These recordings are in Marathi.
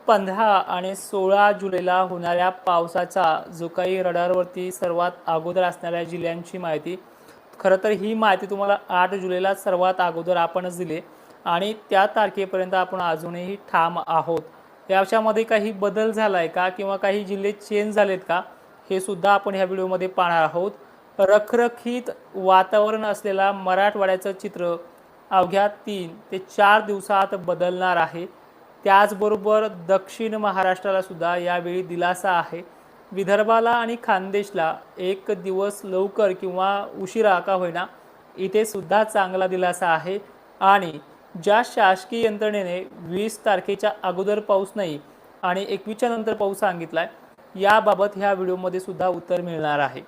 15 आणि 16 जुलैला होणाऱ्या पावसाचा जो काही रडारवरती सर्वात अगोदर असणाऱ्या जिल्ह्यांची माहिती. खरं तर ही माहिती तुम्हाला 8 जुलैला सर्वात अगोदर आपणच दिली आणि त्या तारखेपर्यंत आपण अजूनही ठाम आहोत. याच्यामध्ये काही बदल झाला आहे का किंवा काही जिल्हे चेंज झालेत का, हे सुद्धा आपण ह्या व्हिडिओमध्ये पाहणार आहोत. रखरखीत वातावरण असलेला मराठवाड्याचं चित्र अवघ्या 3 ते 4 दिवसात बदलणार आहे. त्याचबरोबर दक्षिण महाराष्ट्राला सुद्धा यावेळी दिलासा आहे. विदर्भाला आणि खानदेशला एक दिवस लवकर किंवा उशिरा का होईना इथे सुद्धा चांगला दिलासा आहे. आणि ज्या शासकीय यंत्रणेने 20 तारखेच्या अगोदर पाऊस नाही आणि 21च्या नंतर पाऊस सांगितलाय, याबाबत ह्या व्हिडिओमध्ये सुद्धा उत्तर मिळणार आहे.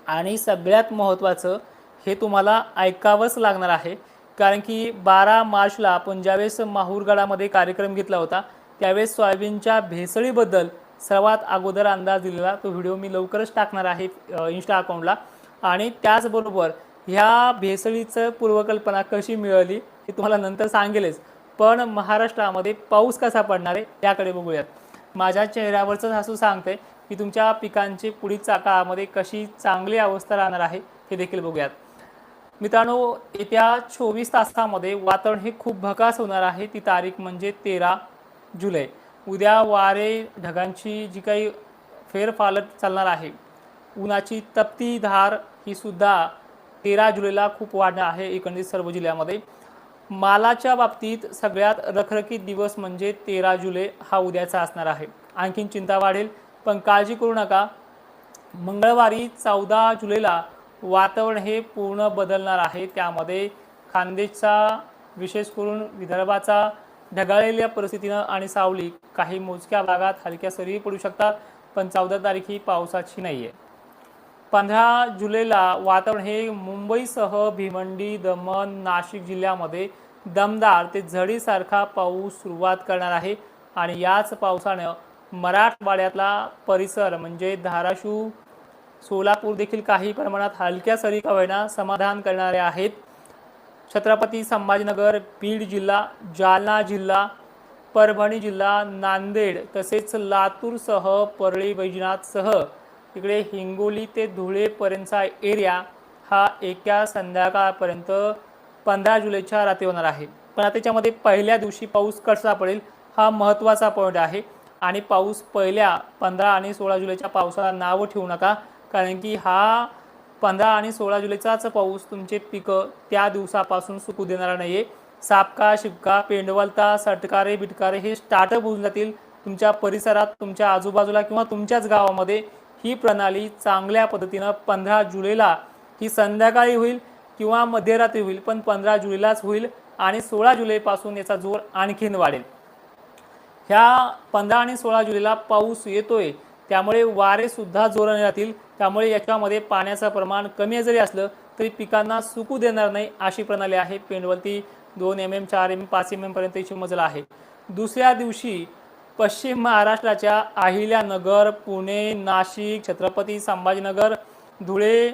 आणि सगळ्यात महत्त्वाचं हे तुम्हाला ऐकावंच लागणार आहे, कारण की 12 मार्चला आपण ज्यावेळेस माहूरगडामध्ये कार्यक्रम घेतला होता त्यावेळेस सोयाबीनच्या भेसळीबद्दल सर्वात अगोदर अंदाज दिलेला तो व्हिडिओ मी लवकरच टाकणार आहे इन्स्टा अकाउंटला. आणि त्याचबरोबर ह्या भेसळीचं पूर्वकल्पना कशी मिळाली हे तुम्हाला नंतर सांगेलच, पण महाराष्ट्रामध्ये पाऊस कसा पडणार आहे त्याकडे बघूयात. माझ्या चेहऱ्यावरचं हसू सांगते की तुमच्या पिकांची पुढील काळामध्ये कशी चांगली अवस्था राहणार आहे हे देखील बघूयात. मित्रांनो, येत्या 24 तासामध्ये वातावरण हे खूप भकास होणार आहे. ती तारीख म्हणजे 13 जुलै. उद्या वारे ढगांची जी काही फेरफालट चालणार आहे, उन्हाची तपती धार ही सुद्धा 13 जुलैला खूप वाढणार आहे एकंदरीत सर्व जिल्ह्यामध्ये. मालाच्या बाबतीत सगळ्यात रखरखीत दिवस म्हणजे 13 जुलै हा उद्याचा असणार आहे. आणखीन चिंता वाढेल, पण काळजी करू नका. मंगळवारी 14 जुलैला वातावरण हे पूर्ण बदलणार आहे. त्यामध्ये खानदेशचा, विशेष करून विदर्भाचा ढगाळलेल्या परिस्थितीनं आणि सावली, काही मोजक्या भागात हलक्या सरी पडू शकतात, पण 14 तारीख ही पावसाची नाही आहे. 15 जुलैला वातावरण हे मुंबईसह भिवंडी, दमण, नाशिक जिल्ह्यामध्ये दमदार ते झडीसारखा पाऊस सुरुवात करणार आहे. आणि याच पावसानं मराठवाड्यातला परिसर म्हणजे धाराशिव, सोलापूर देखील काही प्रमाणात हलक्या सरी का होईना समाधान करणारे आहेत. छत्रपती संभाजीनगर, बीड जिल्हा, जालना जिल्हा, परभणी जिल्हा, नांदेड तसेच लातूरसह परळी वैजनाथसह इकडे हिंगोली ते धुळेपर्यंतचा एरिया हा एका संध्याकाळपर्यंत 15 जुलैच्या रात्री होणार आहे. पण त्याच्यामध्ये पहिल्या दिवशी पाऊस कसा पडेल हा महत्त्वाचा पॉईंट आहे. आणि पाऊस पहिल्या 15 आणि 16 जुलैच्या पावसाला नाव ठेवू नका, कारण की हा 15 आणि 16 जुलैचाच पाऊस तुमचे पिकं त्या दिवसापासून सुकू देणार नाही आहे. सापका, शिपका, पेंडवलता, सटकारे, बिटकारे हे स्टार्टअप होऊन जातील तुमच्या परिसरात, तुमच्या आजूबाजूला किंवा तुमच्याच गावामध्ये. ही प्रणाली चांगल्या पद्धतीनं 15 जुलैला ही संध्याकाळी होईल किंवा मध्यरात्री होईल, पण 15 जुलैलाच होईल. आणि 16 जुलैपासून याचा जोर आणखीन वाढेल. ह्या 15 आणि 16 जुलैला पाऊस येतोय, त्यामुळे वारे सुद्धा जोराने राहतील. त्यामुळे याच्यामध्ये पाण्याचं प्रमाण कमी जरी असलं तरी पिकांना सुकू देणार नाही अशी प्रणाली आहे. पेंडवलती 2 mm, 4 mm, 5 mm पर्यंतची मजल आहे. दुसऱ्या दिवशी पश्चिम महाराष्ट्राच्या अहिल्यानगर, पुणे, नाशिक, छत्रपती संभाजीनगर, धुळे,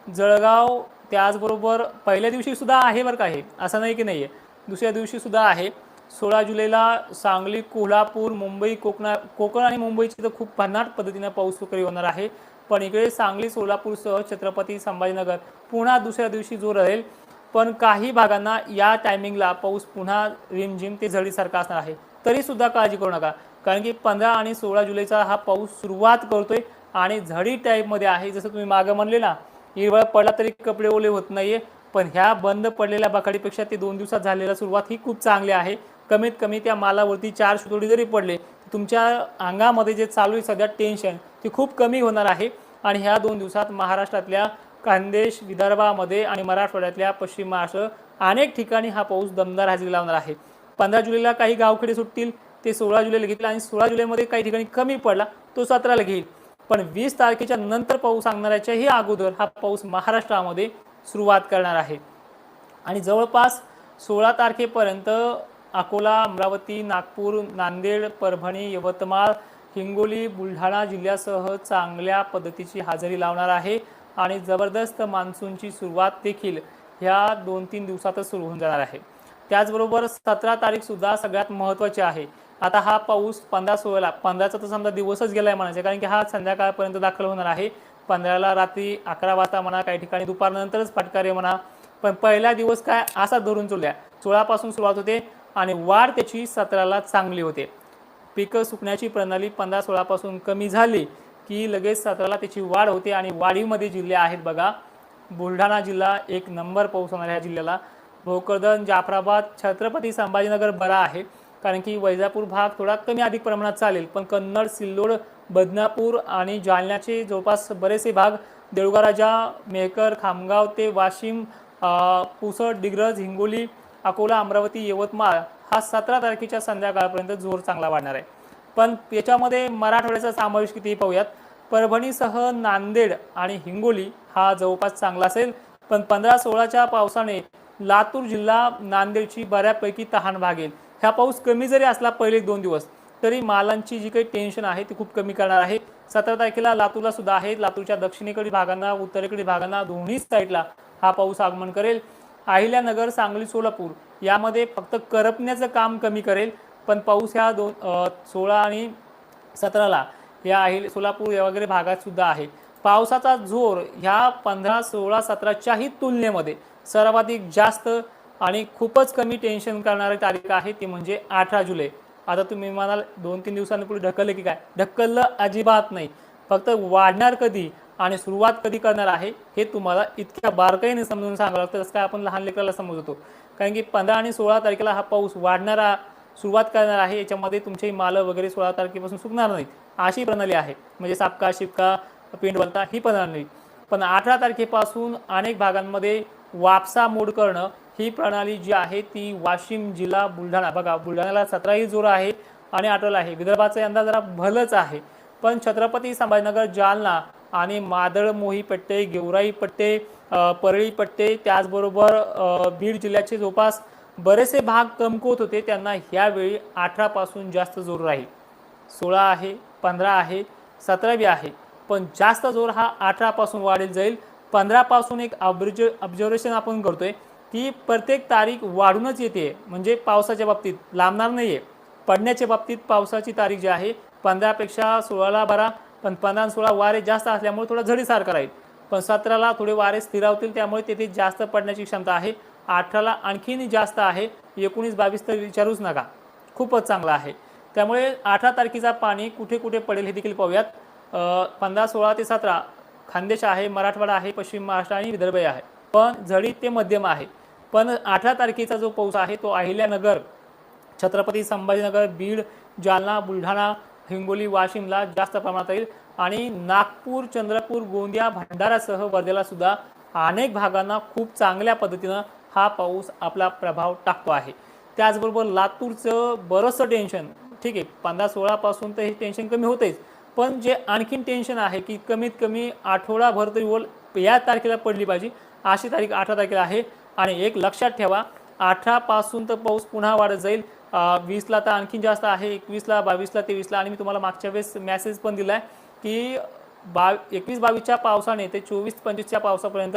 जळगाव, त्याचबरोबर पहिल्या दिवशी सुद्धा आहे बरं का, हे असं नाही की नाही आहे, दुसऱ्या दिवशी सुद्धा आहे. 16 जुलैला सांगली, कोल्हापूर, मुंबई, कोकण आणि मुंबईची तर खूप भन्नाट पद्धतीने पाऊस सुकरी होणार आहे. पण इकडे सांगली, सोलापूरसह छत्रपती संभाजीनगर पुन्हा दुसऱ्या दिवशी जोर राहील. पण काही भागांना या टायमिंगला पाऊस पुन्हा रिमझिम ते झडीसारखा असणार आहे. तरीसुद्धा काळजी करू नका, कारण की 15 आणि 16 जुलैचा हा पाऊस सुरुवात करतोय आणि झडी टाईपमध्ये आहे. जसं तुम्ही मागं म्हणले ना, हिरवळ पडला तरी कपडे ओले होत नाहीये, पण ह्या बंद पडलेल्या बखाडीपेक्षा ते 2 दिवसात झालेला सुरुवात ही खूप चांगली आहे. कमीत कमी त्या मालावरती 4 शितोडी जरी पडले तुमच्या अंगामध्ये जे चालू आहे सध्या टेन्शन ते खूप कमी होणार आहे. आणि ह्या 2 दिवसात महाराष्ट्रातल्या खानदेश, विदर्भामध्ये आणि मराठवाड्यातल्या पश्चिम महाराष्ट्र अनेक ठिकाणी हा पाऊस दमदार हजेरी लावणार आहे. 15 जुलैला काही गावखेडे सुटतील, ते 16 जुलैला घेतील. आणि 16 जुलैमध्ये काही ठिकाणी कमी पडला तो 17ला घेईल. पण 20 तारखेच्या नंतर पाऊस सांगणाऱ्याच्याही अगोदर हा पाऊस महाराष्ट्रामध्ये सुरुवात करणार आहे. आणि जवळपास 16 तारखेपर्यंत अकोला, अमरावती, नागपूर, नांदेड, परभणी, यवतमाळ, हिंगोली, बुलढाणा जिल्ह्यासह चांगल्या पद्धतीची हजेरी लावणार आहे. आणि जबरदस्त मान्सूनची सुरुवात देखील ह्या 2-3 दिवसातच सुरू होऊन जाणार आहे. त्याचबरोबर 17 तारीख सुद्धा सगळ्यात महत्त्वाची आहे. आता हा पाऊस 15-16 15चा तर समजा दिवसच गेलाय म्हणायचं, कारण की हा संध्याकाळपर्यंत दाखल होणार आहे. 15ला रात्री 11 वाजता म्हणा, काही ठिकाणी दुपारनंतरच फटकारे म्हणा, पण पहिला दिवस काय असा धरून चुल्या 16 पासून सुरुवात होते आणि वाढ त्याची 17ला चांगली होते. पिकं सुकण्याची प्रणाली 15-16 पासून कमी झाली की लगेच 17ला त्याची वाढ होते आणि वाढीमध्ये जिल्हे आहेत बघा. बुलढाणा जिल्हा एक नंबर पाऊस होणार ह्या जिल्ह्याला. भोकरदन, जाफराबाद, छत्रपती संभाजीनगर बरा आहे, कारण की वैजापूर भाग थोडा कमी अधिक प्रमाणात चालेल, पण कन्नड, सिल्लोड, बदनापूर आणि जालन्याचे जवळपास बरेचसे भाग, देऊळगाव राजा, मेहकर, खामगाव ते वाशिम, पुसद, डिग्रज, हिंगोली, अकोला, अमरावती, यवतमाळ हा 17 तारखेच्या संध्याकाळपर्यंत जोर चांगला वाढणार आहे. पण याच्यामध्ये मराठवाड्याचा समावेश किती पाहूयात. परभणीसह नांदेड आणि हिंगोली हा जवळपास चांगला असेल, पण 15-16च्या पावसाने लातूर जिल्हा, नांदेडची बऱ्यापैकी तहान भागेल. ह्या पाऊस कमी जरी असला पहिले 2 दिवस, तरी मालांची जी काही टेन्शन आहे ती खूप कमी करणार आहे. 17 तारखेला लातूरला सुद्धा आहे. लातूरच्या दक्षिणेकडील भागांना, उत्तरेकडील भागांना दोन्ही साईडला हा पाऊस आगमन करेल. अहिल्यानगर, सांगली, सोलापूर यामध्ये फक्त करपण्याचं काम कमी करेल, पण पाऊस ह्या 16 आणि 17ला या सोलापूर या वगैरे भागात सुद्धा आहे. पावसाचा जोर ह्या 15, 16, 17च्याही तुलनेमध्ये सर्वाधिक जास्त आणि खूपच कमी टेन्शन करणारी तारीख आहे ती म्हणजे 18 जुलै. आता तुम्ही म्हणाल 2-3 दिवसांनी पुढे ढकललं की काय? ढकललं अजिबात नाही. फक्त वाढणार कधी आणि सुरुवात कधी करणार आहे हे तुम्हाला इतक्या बारकाईने समजून सांगावं लागतं, जसं काय आपण लहान लेकराला समजतो. कारण की 15 आणि 16 तारखेला हा पाऊस वाढणारा सुरुवात करणार आहे. याच्यामध्ये तुमचे मालं वगैरे 16 तारखेपासून सुकणार नाहीत अशी प्रणाली आहे. म्हणजे सापका, शिपका, पेंडवलता ही प्रणाली. पण 18 तारखेपासून अनेक भागांमध्ये वापसा मोड करणं ही प्रणाली जी आहे ती वाशिम जिल्हा, बुलढाणा बघा, बुलढाण्याला 17 ही जोर आहे आणि 18ला आहे. विदर्भाचा यंदा जरा भलंच आहे, पण छत्रपती संभाजीनगर, जालना आणि मादळ, मोही पट्टे, गेवराई पट्टे, परळी पट्टे, त्याचबरोबर बीड जिल्ह्याचे जवळपास बरेचसे भाग कमकुवत होते, त्यांना ह्यावेळी 18 पासून जास्त जोर राहील. 16 आहे, 15 आहे, 17 बी आहे, पण जास्त जोर हा 18 पासून वाढेल जाईल. 15 पासून एक ऑब्झर्वेशन आपण करतोय की प्रत्येक तारीख वाढूनच येते, म्हणजे पावसाच्या बाबतीत लांबणार नाहीये. पडण्याच्या बाबतीत पावसाची तारीख जी आहे 15पेक्षा 16ला बरा, पण 15 आणि 16 वारे जास्त असल्यामुळे थोडा झडीसारखा राहील. पण 17ला थोडे वारे स्थिरावतील, त्यामुळे तेथे जास्त पडण्याची क्षमता आहे. 18ला आणखीन जास्त आहे. 19-22 तर विचारूच नका, खूपच चांगला आहे. त्यामुळे 18 तारखेचा पाणी कुठे कुठे पडेल हे देखील पाहूयात. 15, 16 ते 17 खानदेश आहे, मराठवाडा आहे, पश्चिम महाराष्ट्र आणि विदर्भ आहे, पण झडी ते मध्यम आहे. पण 18 तारखेचा जो पाऊस आहे तो अहिल्यानगर, छत्रपती संभाजीनगर, बीड, जालना, बुलढाणा, हिंगोली, वाशिमला जास्त प्रमाणात येईल आणि नागपूर, चंद्रपूर, गोंदिया, भंडारासह वर्धेला सुद्धा अनेक भागांना खूप चांगल्या पद्धतीनं हा पाऊस आपला प्रभाव टाकतो आहे. त्याचबरोबर लातूरचं बरंचसं टेन्शन, ठीक आहे, 15-16 पासून तर हे टेन्शन कमी होतेच, पण जे आणखीन टेन्शन आहे की कमीत कमी आठवडाभर तरी ओल या तारखेला पडली पाहिजे अशी तारीख 18 तारखेला आहे. आणि एक लक्षात ठेवा, 18 पासून तर पाऊस पुन्हा वाढत जाईल. 20ला तर आणखीन जास्त आहे, 21ला, 22ला, 23ला, आणि मी तुम्हाला मागच्या वेळेस मेसेज पण दिला आहे की 21-22च्या पावसाने ते 24-25च्या पावसापर्यंत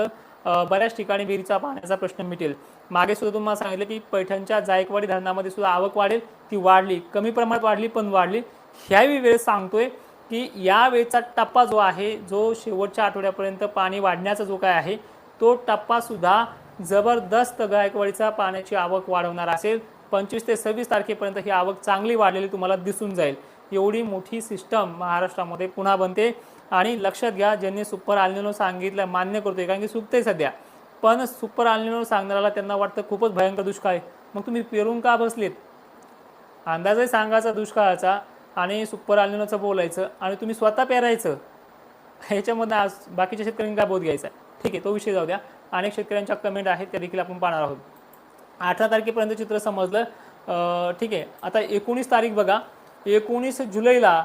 बऱ्याच ठिकाणी विहिरीचा पाण्याचा प्रश्न मिटेल. मागे सुद्धा तुम्हाला सांगितलं की पैठणच्या जायकवाडी धरणामध्ये सुद्धा आवक वाढेल, ती वाढली, कमी प्रमाणात वाढली पण वाढली. ह्याही वेळेस सांगतोय की या वेळचा टप्पा जो आहे, जो शेवटच्या आठवड्यापर्यंत पाणी वाढण्याचा जो काय आहे तो टप्पा सुद्धा जबरदस्त गायकवाडीचा पाण्याची आवक वाढवणार असेल. 25 ते 26 तारखेपर्यंत ही आवक चांगली वाढलेली तुम्हाला दिसून जाईल. एवढी मोठी सिस्टम महाराष्ट्रामध्ये पुन्हा बनते. आणि लक्षात घ्या, ज्यांनी सुपर अल्निनो सांगितलं मान्य करतोय, कारण की सुकते सध्या, पण सुपर अल्निनो सांगणाऱ्याला त्यांना वाटतं खूपच भयंकर दुष्काळ आहे. मग तुम्ही पेरून का बसलेत? अंदाजही सांगायचा दुष्काळाचा आणि सुपर अल्निनोचं बोलायचं आणि तुम्ही स्वतः पेरायचं, ह्याच्यामध्ये आज बाकीच्या शेतकऱ्यांनी काय बोध घ्यायचा? ठीक आहे, तो विषय जाऊ द्या. अनेक शेतकऱ्यांच्या कमेंट आहेत त्या देखील आपण पाहणार आहोत. 18 तारखेपर्यंत चित्र समजलं, ठीक आहे. आता 19 तारीख बघा. 19 जुलैला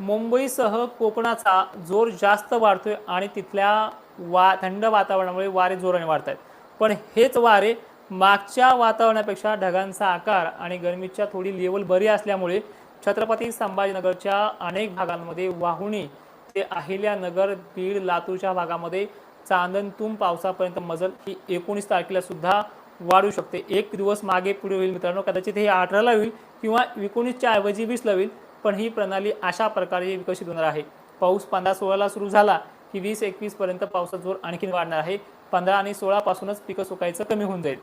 मुंबईसह कोकणाचा जोर जास्त वाढतोय आणि तिथल्या थंड वातावरणामुळे वारे जोराने वाढत आहेत. पण हेच वारे मागच्या वातावरणापेक्षा ढगांचा आकार आणि गरमीच्या थोडी लेवल बरी असल्यामुळे छत्रपती संभाजीनगरच्या अनेक भागांमध्ये वाहुणी ते अहिल्यानगर, बीड, लातूरच्या भागामध्ये चांदणतून पावसापर्यंत मजल ही 19 तारखेला सुद्धा वाढू शकते. एक दिवस मागे पुढे होईल मित्रांनो, कदाचित हे 18ला होईल किंवा 19च्या ऐवजी 20ला होईल, पण ही प्रणाली अशा प्रकारे विकसित होणार आहे. पाऊस 15-16ला सुरू झाला की 20-21 पर्यंत पावसाचा जोर आणखीन वाढणार आहे. 15 आणि 16 पासूनच पिकं सुकायचं कमी होऊन जाईल.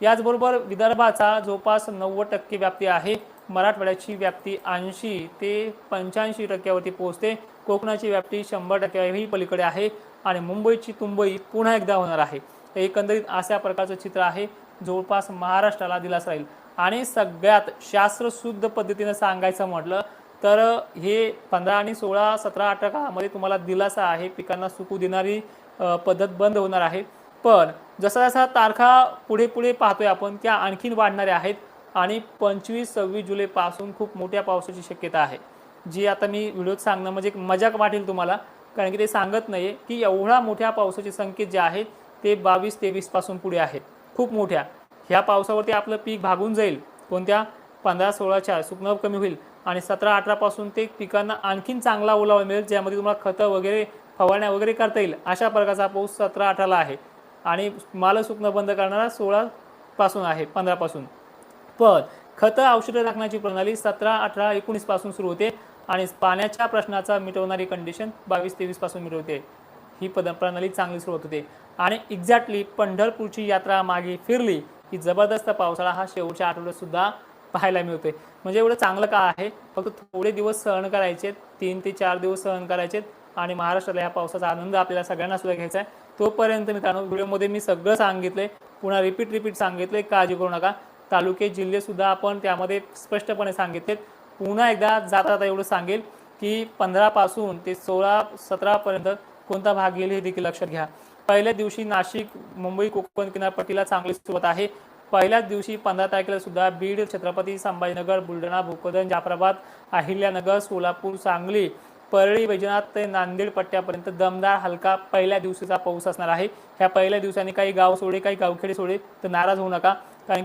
याचबरोबर विदर्भाचा जवळपास 90% व्याप्ती आहे. मराठवाड्याची व्याप्ती 80 ते 85% पोहोचते. कोकणाची व्याप्ती 100% पलीकडे आहे आणि मुंबईची तुंबई पुन्हा एकदा होणार आहे. तर एकंदरीत अशा प्रकारचं चित्र आहे. जवळपास महाराष्ट्राला दिलासा राहील. आणि सगळ्यात शास्त्रशुद्ध पद्धतीने सांगायचं म्हटलं तर हे 15 आणि 16, 17, 18 काळामध्ये तुम्हाला दिलासा आहे. पिकांना सुकू देणारी पद्धत बंद होणार आहे. पण जसा जसा तारखा पुढे पुढे पाहतोय आपण त्या आणखीन वाढणाऱ्या आहेत आणि 25-26 जुलैपासून खूप मोठ्या पावसाची शक्यता आहे, जी आता मी व्हिडिओत सांगणं म्हणजे एक मजाक वाटेल तुम्हाला, कारण की ते सांगत नाही आहे की एवढा मोठ्या पावसाचे संकेत जे आहेत ते 22-23 पासून पुढे आहेत, खूप मोठ्या. ह्या पावसावरती आपलं पीक भागून जाईल. कोणत्या 15-16च्या सुकणं कमी होईल आणि 17-18 पासून ते पिकांना आणखीन चांगला ओलावा मिळेल, ज्यामध्ये तुम्हाला खतं वगैरे फवारण्या वगैरे करता येईल. अशा प्रकारचा पाऊस 17-18ला आहे आणि माल सुकणं बंद करणारा 16 पासून आहे, 15 पासून. पण खतं औषधं टाकण्याची प्रणाली 17, 18, 19 पासून सुरू होते आणि पाण्याच्या प्रश्नाचा मिटवणारी कंडिशन 22-23 पासून मिटवते. ही प्रणाली चांगली सुरुवात होते आणि एक्झॅक्टली पंढरपूरची यात्रा मागे फिरली की जबरदस्त पावसाळा हा शेवटच्या आठवड्यात सुद्धा पाहायला मिळतोय. म्हणजे एवढं चांगलं का आहे, फक्त थोडे दिवस सहन करायचे, 3 ते 4 दिवस सहन करायचे आणि महाराष्ट्राला ह्या पावसाचा आनंद आपल्याला सगळ्यांना सुद्धा घ्यायचा आहे. तोपर्यंत मित्रांनो व्हिडिओमध्ये मी सगळं सांगितलंय, पुन्हा रिपीट सांगितलंय, काळजी करू नका. तालुके जिल्हे सुद्धा आपण त्यामध्ये स्पष्टपणे सांगितलेत. पुन्हा एकदा जाता एवढं सांगेल की 15 पासून ते 16-17 पर्यंत कोणता भाग येईल हे देखील लक्षात घ्या. पहिल्या दिवशी नाशिक, मुंबई, कोकण किनारपट्टीला चांगली सुरुवात आहे. पहिल्याच दिवशी 15 तारखेला सुद्धा बीड, छत्रपती संभाजीनगर, बुलढाणा, भोकरदन, जाफराबाद, अहिल्यानगर, सोलापूर, सांगली, परळी, वैजनाथ ते नांदेड पट्ट्यापर्यंत दमदार हलका पहिल्या दिवशीचा पाऊस असणार आहे. ह्या पहिल्या दिवसांनी काही गाव सोडे, काही गावखेडे सोडे तर नाराज होऊ नका.